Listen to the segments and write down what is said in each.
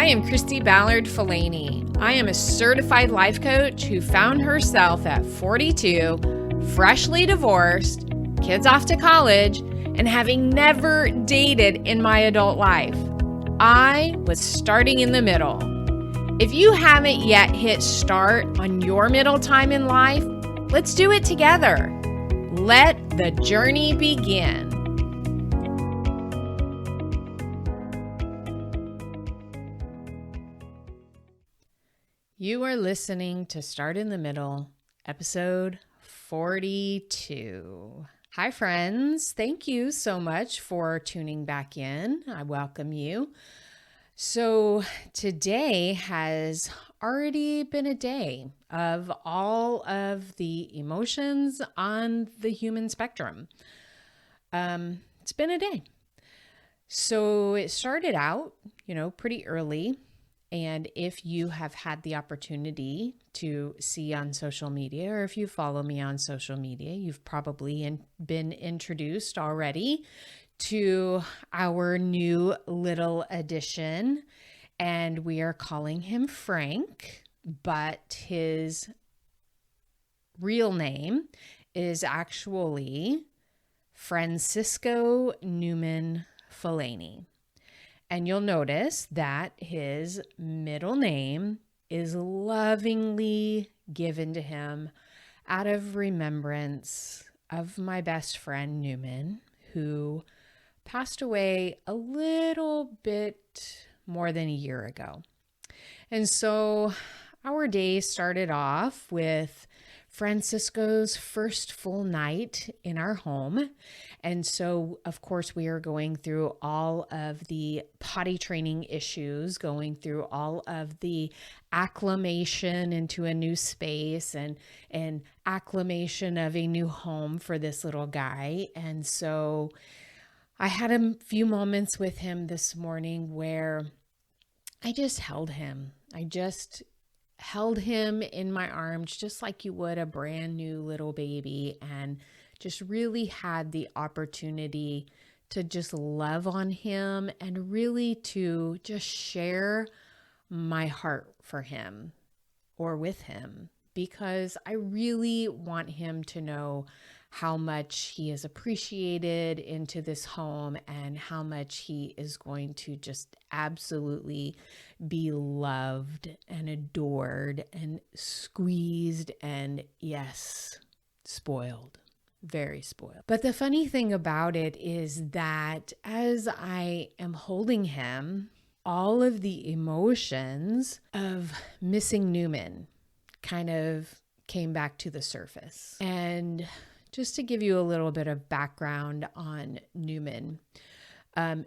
I am Christy Ballard Fellaini. I am a certified life coach who found herself at 42, freshly divorced, kids off to college, and having never dated in my adult life. I was starting in the middle. If you haven't yet hit start on your middle time in life, let's do it together. Let the journey begin. You are listening to Start in the Middle, episode 42. Hi, friends. Thank you so much for tuning back in. I welcome you. So today has already been a day of all of the emotions on the human spectrum. It's been a day. So it started out, pretty early. And if you have had the opportunity to see on social media, or if you follow me on social media, you've probably been introduced already to our new little addition. And we are calling him Frank, but his real name is actually Francisco Newman Fellaini. And you'll notice that his middle name is lovingly given to him out of remembrance of my best friend Newman, who passed away a little bit more than a year ago. And so our day started off with Francisco's first full night in our home. And so, of course, we are going through all of the potty training issues, going through all of the acclimation into a new space and acclimation of a new home for this little guy. And so I had a few moments with him this morning where I just held him. Held him in my arms just like you would a brand new little baby, and just really had the opportunity to just love on him and really to just share my heart for him or with him, because I really want him to know how much he is appreciated into this home and how much he is going to just absolutely be loved and adored and squeezed and, yes, spoiled. Very spoiled. But the funny thing about it is that as I am holding him, all of the emotions of missing Newman kind of came back to the surface. And just to give you a little bit of background on Newman,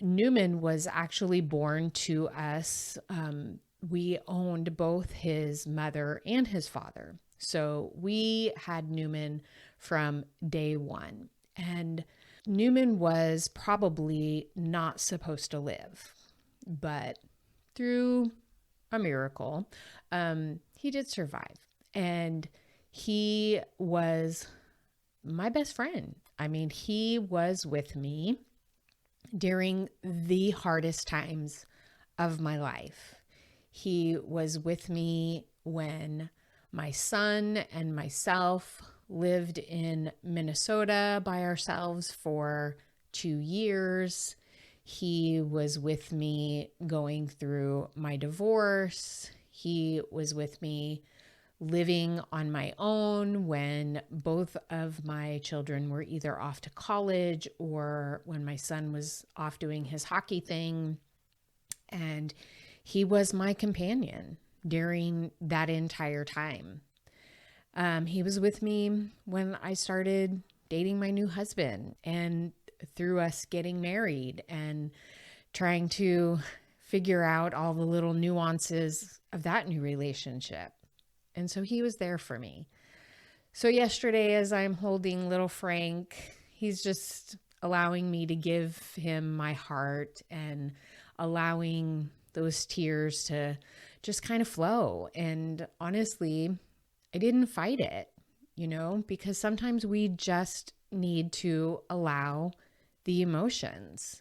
Newman was actually born to us. We owned both his mother and his father. So we had Newman from day one. And Newman was probably not supposed to live, but through a miracle, he did survive. And he was my best friend. I mean, he was with me during the hardest times of my life. He was with me when my son and myself lived in Minnesota by ourselves for 2 years. He was with me going through my divorce. He was with me living on my own when both of my children were either off to college or when my son was off doing his hockey thing. And he was my companion during that entire time. He was with me when I started dating my new husband and through us getting married and trying to figure out all the little nuances of that new relationship. And so he was there for me. So yesterday, as I'm holding little Frank, he's just allowing me to give him my heart and allowing those tears to just kind of flow. And honestly, I didn't fight it, because sometimes we just need to allow the emotions.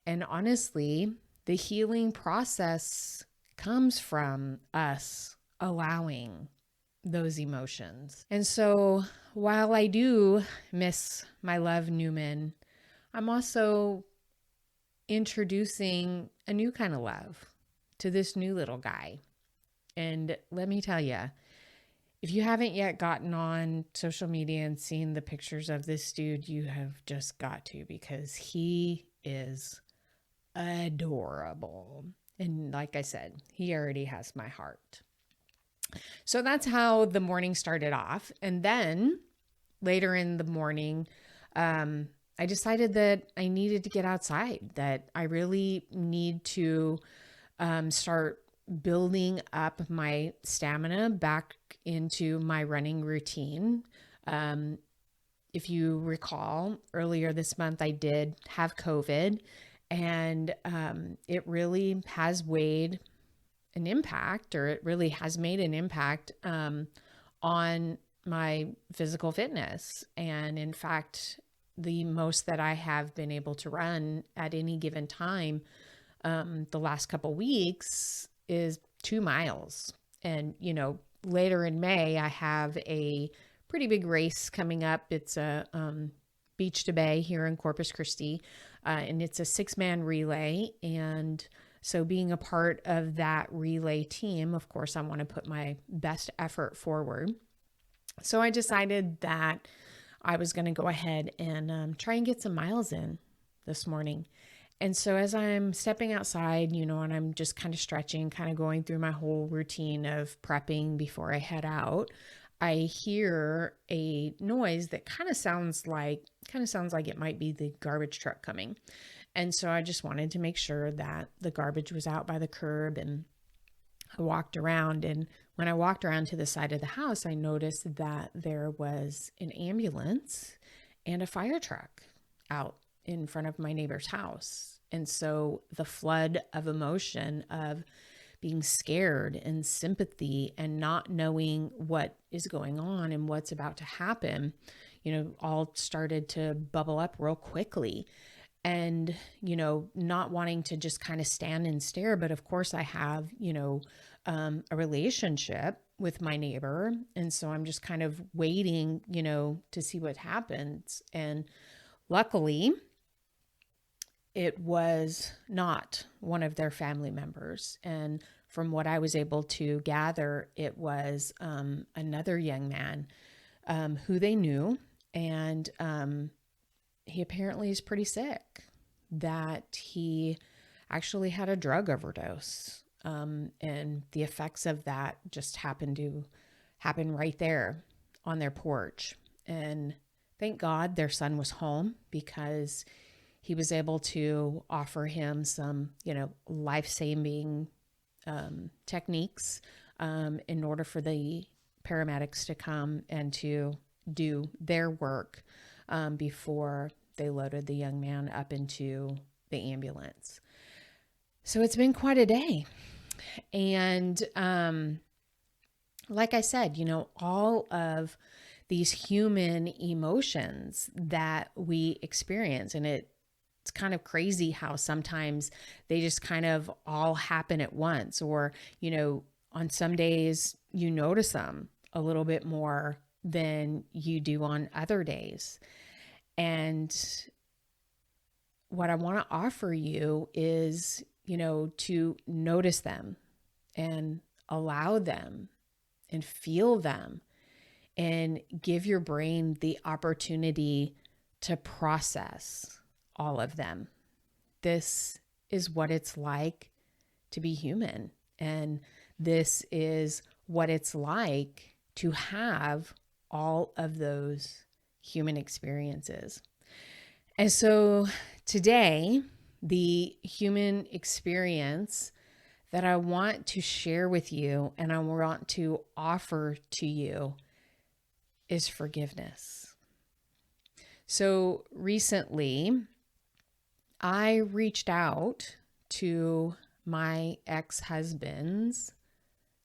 And honestly, the healing process comes from us allowing those emotions. And so while I do miss my love Newman, I'm also introducing a new kind of love to this new little guy. And let me tell you, if you haven't yet gotten on social media and seen the pictures of this dude, you have just got to, because he is adorable. And like I said, he already has my heart. So that's how the morning started off. And then later in the morning, I decided that I needed to get outside, that I really need to start building up my stamina back into my running routine. If you recall, earlier this month, I did have COVID, and it really has weighed an impact, or it really has made an impact on my physical fitness. And in fact, the most that I have been able to run at any given time the last couple weeks is 2 miles. And, later in May, I have a pretty big race coming up. It's a Beach to Bay here in Corpus Christi, and it's a 6-man relay. And so being a part of that relay team, of course, I want to put my best effort forward. So I decided that I was going to go ahead and try and get some miles in this morning. And so as I'm stepping outside, and I'm just kind of stretching, kind of going through my whole routine of prepping before I head out, I hear a noise that kind of sounds like it might be the garbage truck coming. And so I just wanted to make sure that the garbage was out by the curb, and I walked around. And when I walked around to the side of the house, I noticed that there was an ambulance and a fire truck out in front of my neighbor's house. And so the flood of emotion of being scared and sympathy and not knowing what is going on and what's about to happen, all started to bubble up real quickly. And, not wanting to just kind of stand and stare, but of course I have, a relationship with my neighbor. And so I'm just kind of waiting, to see what happens. And luckily, it was not one of their family members. And from what I was able to gather, it was another young man who they knew. And he apparently is pretty sick, that he actually had a drug overdose. And the effects of that just happened to happen right there on their porch. And thank God their son was home, because he was able to offer him some, life-saving techniques in order for the paramedics to come and to do their work before they loaded the young man up into the ambulance. So it's been quite a day. And like I said, all of these human emotions that we experience, and it's kind of crazy how sometimes they just kind of all happen at once, or, on some days you notice them a little bit more than you do on other days. And what I want to offer you is, to notice them and allow them and feel them, and give your brain the opportunity to process all of them. This is what it's like to be human. And this is what it's like to have all of those human experiences. And so today, the human experience that I want to share with you and I want to offer to you is forgiveness. So recently, I reached out to my ex-husband's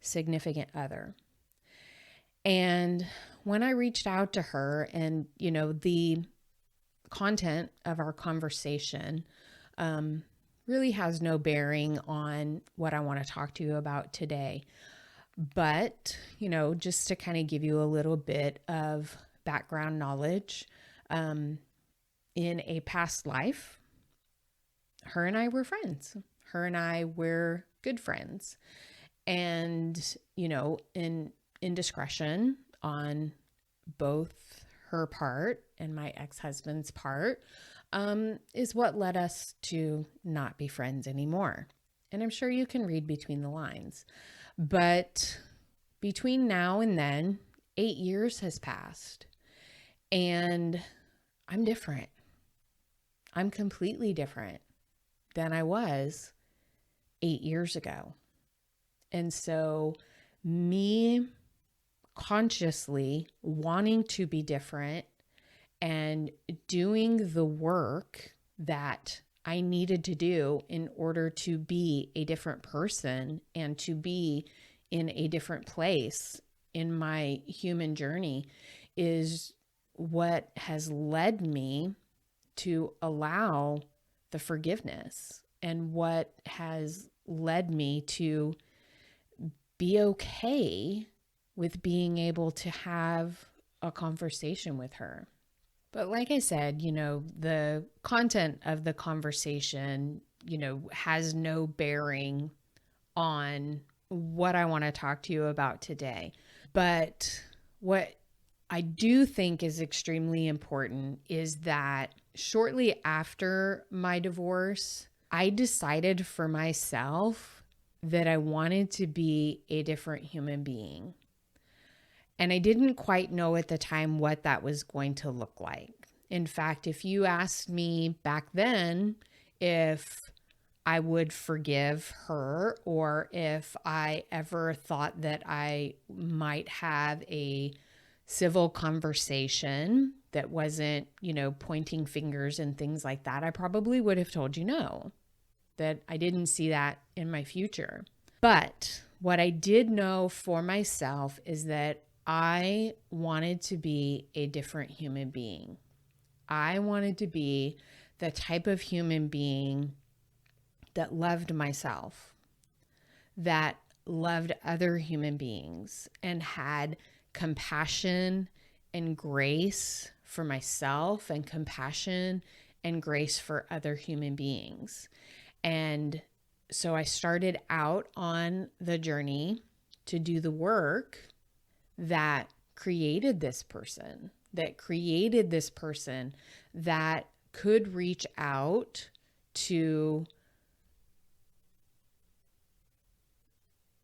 significant other. And when I reached out to her, and, the content of our conversation really has no bearing on what I want to talk to you about today. But, just to kind of give you a little bit of background knowledge, in a past life, her and I were friends. Her and I were good friends. And, in indiscretion on both her part and my ex-husband's part, is what led us to not be friends anymore. And I'm sure you can read between the lines. But between now and then, 8 years has passed. And I'm different. I'm completely different than I was 8 years ago. And so me consciously wanting to be different and doing the work that I needed to do in order to be a different person and to be in a different place in my human journey is what has led me to allow the forgiveness, and what has led me to be okay with being able to have a conversation with her. But like I said, the content of the conversation, has no bearing on what I want to talk to you about today. But what I do think is extremely important is that shortly after my divorce, I decided for myself that I wanted to be a different human being. And I didn't quite know at the time what that was going to look like. In fact, if you asked me back then if I would forgive her or if I ever thought that I might have a civil conversation that wasn't, pointing fingers and things like that, I probably would have told you no, that I didn't see that in my future. But what I did know for myself is that I wanted to be a different human being. I wanted to be the type of human being that loved myself, that loved other human beings, and had compassion and grace for myself and compassion and grace for other human beings. And so I started out on the journey to do the work that created this person, that could reach out to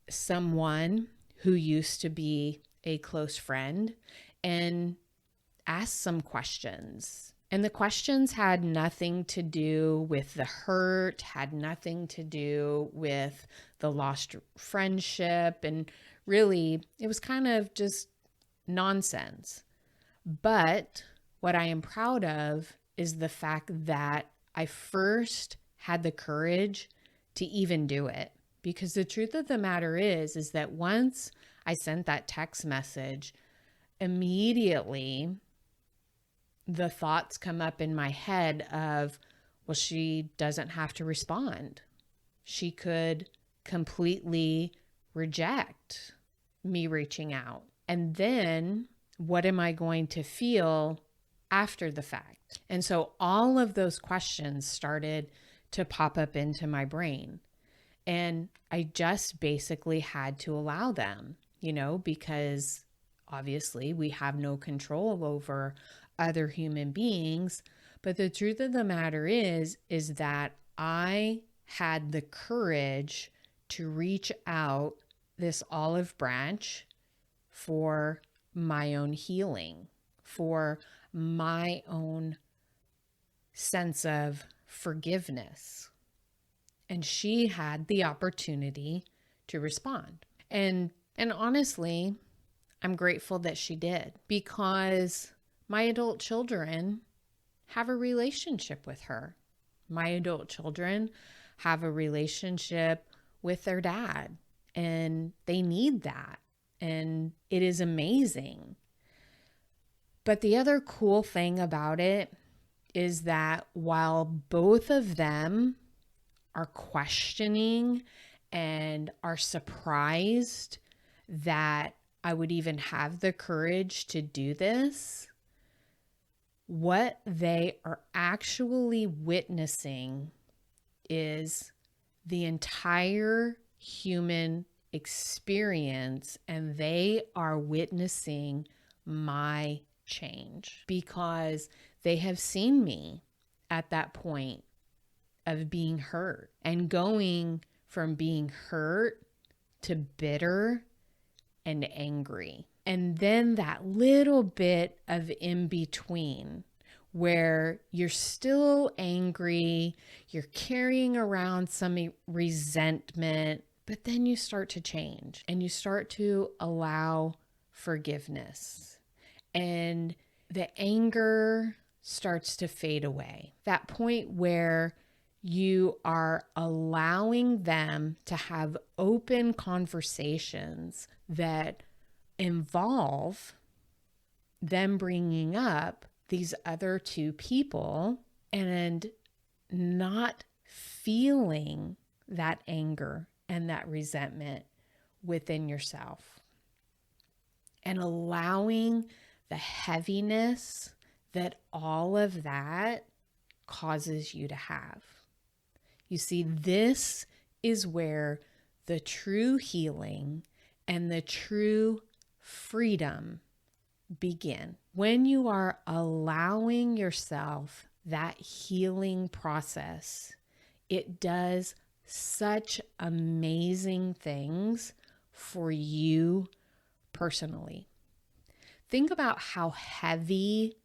someone who used to be a close friend and ask some questions. And the questions had nothing to do with the hurt, had nothing to do with the lost friendship. And really, it was kind of just nonsense. But what I am proud of is the fact that I first had the courage to even do it. Because the truth of the matter is that once I sent that text message, immediately the thoughts come up in my head of, well, she doesn't have to respond. She could completely reject me reaching out. And then what am I going to feel after the fact? And so all of those questions started to pop up into my brain. And I just basically had to allow them, because obviously we have no control over other human beings. But the truth of the matter is that I had the courage to reach out this olive branch for my own healing, for my own sense of forgiveness. And she had the opportunity to respond. And honestly, I'm grateful that she did, because my adult children have a relationship with her. My adult children have a relationship with their dad, and they need that. And it is amazing. But the other cool thing about it is that while both of them are questioning and are surprised that I would even have the courage to do this, what they are actually witnessing is the entire human experience, and they are witnessing my change because they have seen me at that point of being hurt and going from being hurt to bitter and angry. And then that little bit of in between where you're still angry, you're carrying around some resentment, but then you start to change and you start to allow forgiveness. And the anger starts to fade away. That point where you are allowing them to have open conversations that involve them bringing up these other two people and not feeling that anger and that resentment within yourself, and allowing the heaviness that all of that causes you to have. You see, this is where the true healing and the true freedom begin. When you are allowing yourself that healing process, it does such amazing things for you personally. Think about how heavy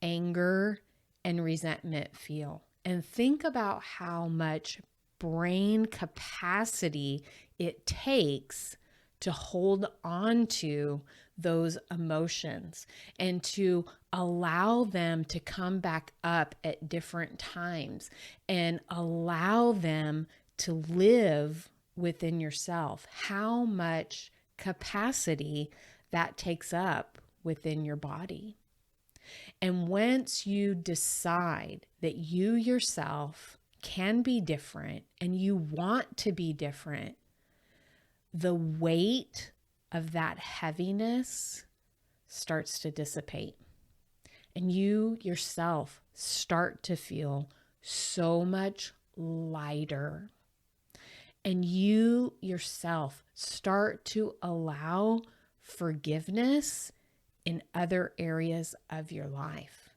anger and resentment feel, and think about how much brain capacity it takes to hold on to those emotions and to allow them to come back up at different times and allow them to live within yourself. How much capacity that takes up within your body. And once you decide that you yourself can be different and you want to be different, the weight of that heaviness starts to dissipate. And you yourself start to feel so much lighter. And you yourself start to allow forgiveness in other areas of your life.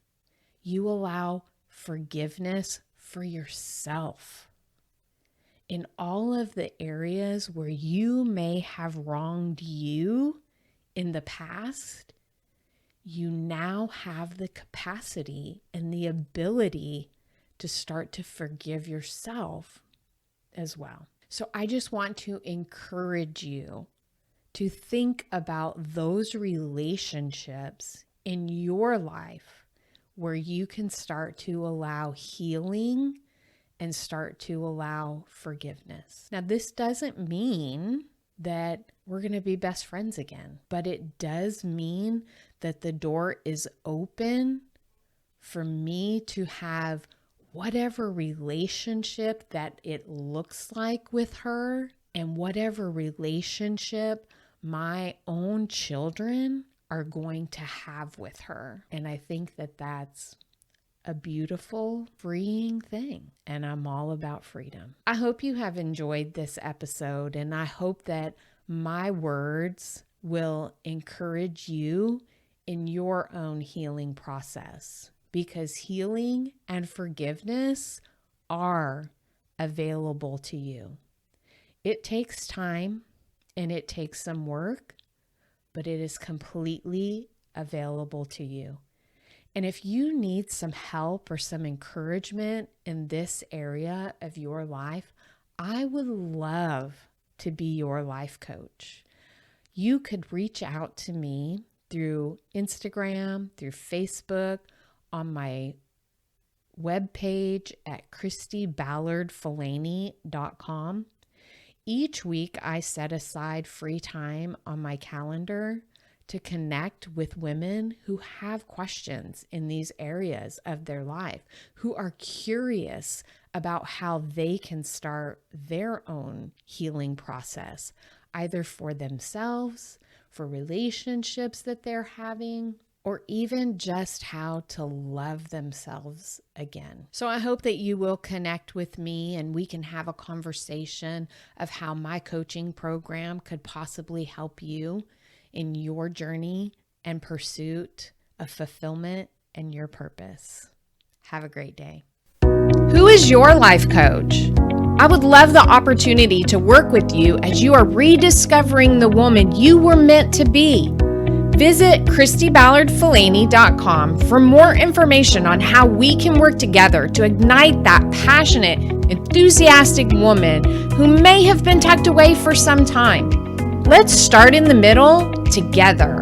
You allow forgiveness for yourself. In all of the areas where you may have wronged you in the past, you now have the capacity and the ability to start to forgive yourself as well. So I just want to encourage you to think about those relationships in your life where you can start to allow healing and start to allow forgiveness. Now, this doesn't mean that we're going to be best friends again, but it does mean that the door is open for me to have whatever relationship that it looks like with her, and whatever relationship my own children are going to have with her. And I think that that's a beautiful, freeing thing. And I'm all about freedom. I hope you have enjoyed this episode, and I hope that my words will encourage you in your own healing process, because healing and forgiveness are available to you. It takes time and it takes some work, but it is completely available to you. And if you need some help or some encouragement in this area of your life, I would love to be your life coach. You could reach out to me through Instagram, through Facebook, on my webpage at christyballardfullaney.com. Each week, I set aside free time on my calendar to connect with women who have questions in these areas of their life, who are curious about how they can start their own healing process, either for themselves, for relationships that they're having, or even just how to love themselves again. So I hope that you will connect with me and we can have a conversation of how my coaching program could possibly help you in your journey and pursuit of fulfillment and your purpose. Have a great day. Who is your life coach? I would love the opportunity to work with you as you are rediscovering the woman you were meant to be. Visit ChristyBallardFullaney.com for more information on how we can work together to ignite that passionate, enthusiastic woman who may have been tucked away for some time. Let's start in the middle together.